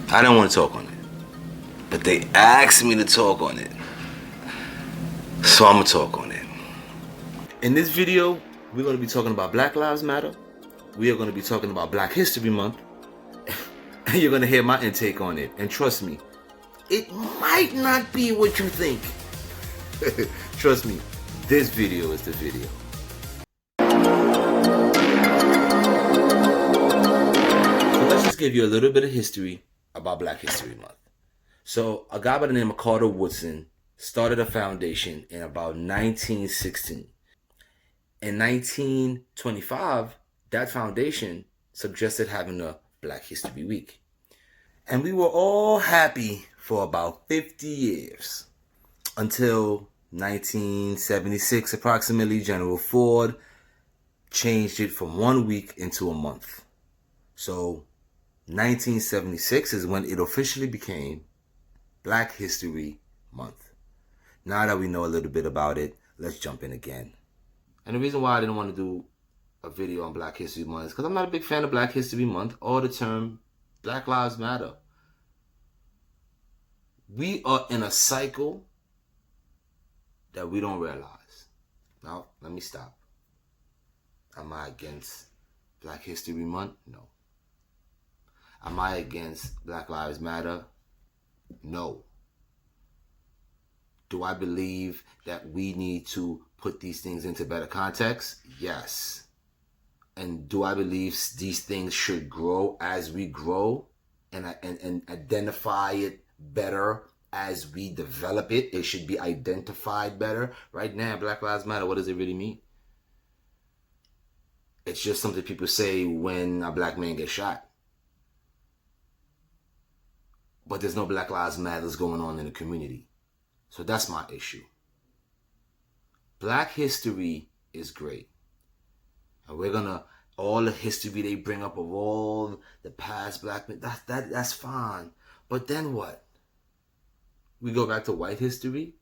I didn't want to talk on it, but they asked me to talk on it, so I'm gonna talk on it. In this video, we're gonna be talking about Black Lives Matter. We are gonna be talking about Black History Month, and you're gonna hear my intake on it. And trust me, it might not be what you think. Trust me, this video is the video. So let's just give you a little bit of history about Black History Month. So a guy by the name of Carter Woodson started a foundation in about 1916. In 1925, that foundation suggested having a Black History Week. And we were all happy for about 50 years. Until 1976, approximately, General Ford changed it from 1 week into a month. So 1976 is when it officially became Black History Month. Now that we know a little bit about it, let's jump in again. And the reason why I didn't want to do a video on Black History Month is because I'm not a big fan of Black History Month or the term Black Lives Matter. We are in a cycle that we don't realize. Now, let me stop. Am I against Black History Month? No. Am I against Black Lives Matter? No. Do I believe that we need to put these things into better context? Yes. And do I believe these things should grow as we grow and identify it better as we develop it? It should be identified better. Right now, Black Lives Matter, what does it really mean? It's just something people say when a black man gets shot. But there's no Black Lives Matters going on in the community. So that's my issue. Black history is great. And we're gonna, all the history they bring up of all the past black men, that's fine. But then what? We go back to white history?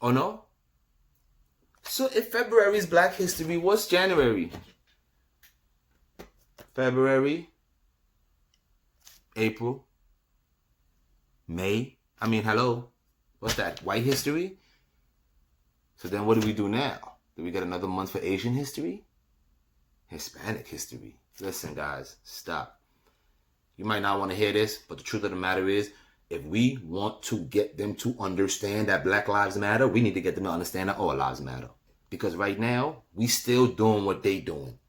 Oh no? So if February is Black History, what's January? February, April, May. Hello. What's that? White history? So then what do we do now? Do we get another month for Asian history? Hispanic history. Listen, guys, stop. You might not want to hear this, but the truth of the matter is, if we want to get them to understand that Black Lives Matter, we need to get them to understand that all lives matter. Because right now, we still doing what they doing.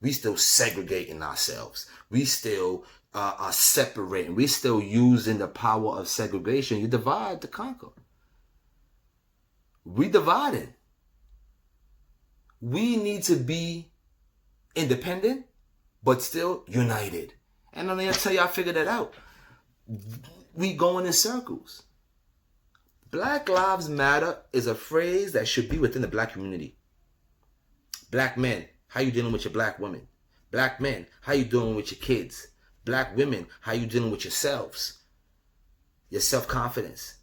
We still segregating ourselves. We still are separating. We still using the power of segregation. You divide to conquer. We divided. We need to be independent, but still united. And I'm going to tell you, I figured that out. We going in circles. Black Lives Matter is a phrase that should be within the black community. Black men, how you dealing with your black women? Black men, how you doing with your kids? Black women, how you dealing with yourselves? Your self-confidence.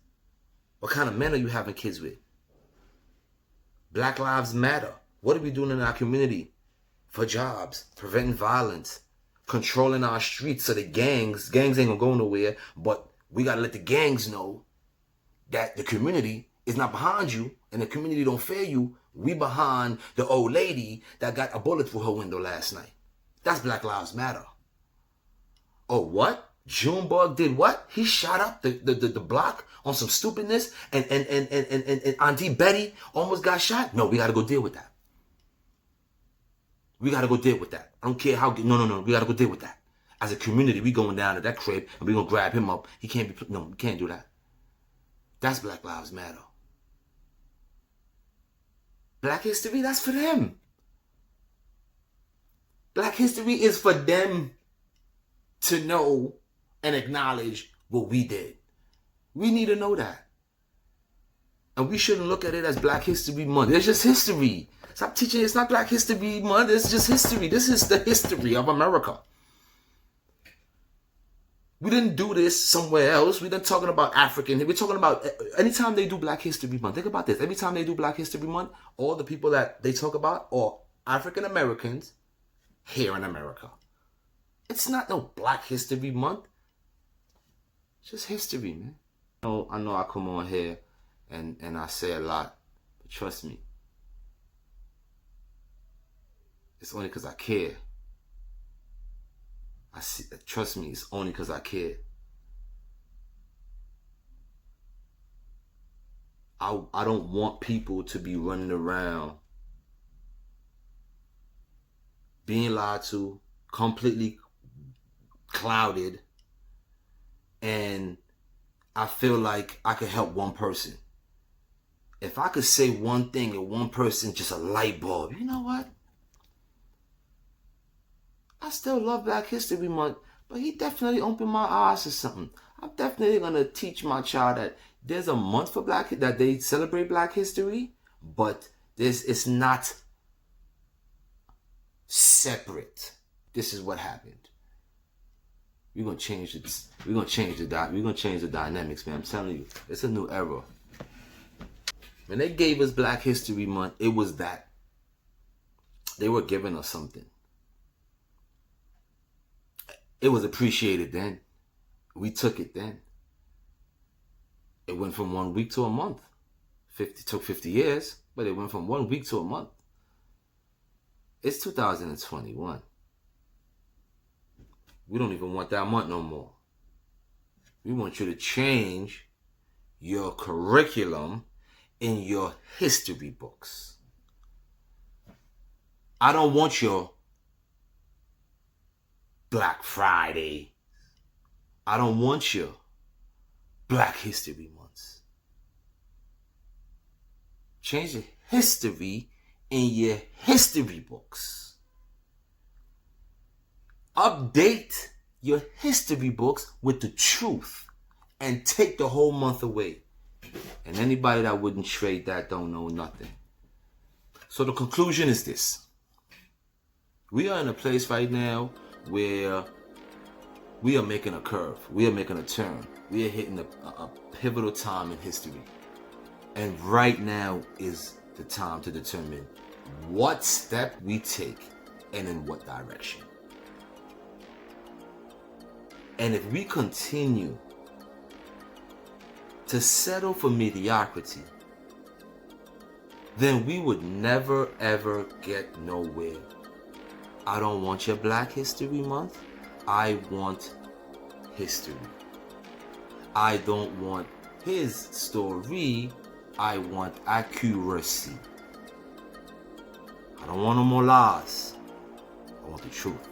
What kind of men are you having kids with? Black Lives Matter. What are we doing in our community? For jobs, preventing violence, controlling our streets so the gangs ain't gonna go nowhere, but we gotta let the gangs know that the community is not behind you and the community don't fear you. We behind the old lady that got a bullet through her window last night. That's Black Lives Matter. Oh, what? Junebug did what? He shot up the block on some stupidness and Auntie Betty almost got shot? No, we gotta go deal with that. We gotta go deal with that. I don't care how, no. We gotta go deal with that. As a community, we going down to that crib and we gonna grab him up. He can't be, no, we can't do that. That's Black Lives Matter. Black history, that's for them. Black history is for them to know and acknowledge what we did. We need to know that. And we shouldn't look at it as Black History Month. It's just history. Stop teaching it's not Black History Month. It's just history. This is the history of America. We didn't do this somewhere else. We're not talking about African. We're talking about anytime they do Black History Month. Think about this. Every time they do Black History Month, all the people that they talk about are African Americans here in America. It's not no Black History Month. It's just history, man. I know I come on here and I say a lot, but trust me, it's only because I care. Trust me, it's only because I care. I don't want people to be running around being lied to, completely clouded, and I feel like I could help one person. If I could say one thing to one person, just a light bulb, you know what? I still love Black History Month, but he definitely opened my eyes to something. I'm definitely gonna teach my child that there's a month for that they celebrate Black history, but it's not separate. This is what happened. We're gonna change it. We're gonna change the dynamics, man. I'm telling you, it's a new era. When they gave us Black History Month, it was that they were giving us something. It was appreciated then. We took it then. It went from 1 week to a month. Took 50 years, but it went from 1 week to a month. It's 2021. We don't even want that month no more. We want you to change your curriculum in your history books. I don't want your Black Friday. I don't want your Black History Months. Change the history in your history books. Update your history books with the truth and take the whole month away. And anybody that wouldn't trade that don't know nothing. So the conclusion is this. We are in a place right now where we are making a curve. We are making a turn. We are hitting a pivotal time in history. And right now is the time to determine what step we take and in what direction. And if we continue to settle for mediocrity, then we would never ever get nowhere. I don't want your Black History Month. I want history. I don't want his story. I want accuracy. I don't want no more lies. I want the truth.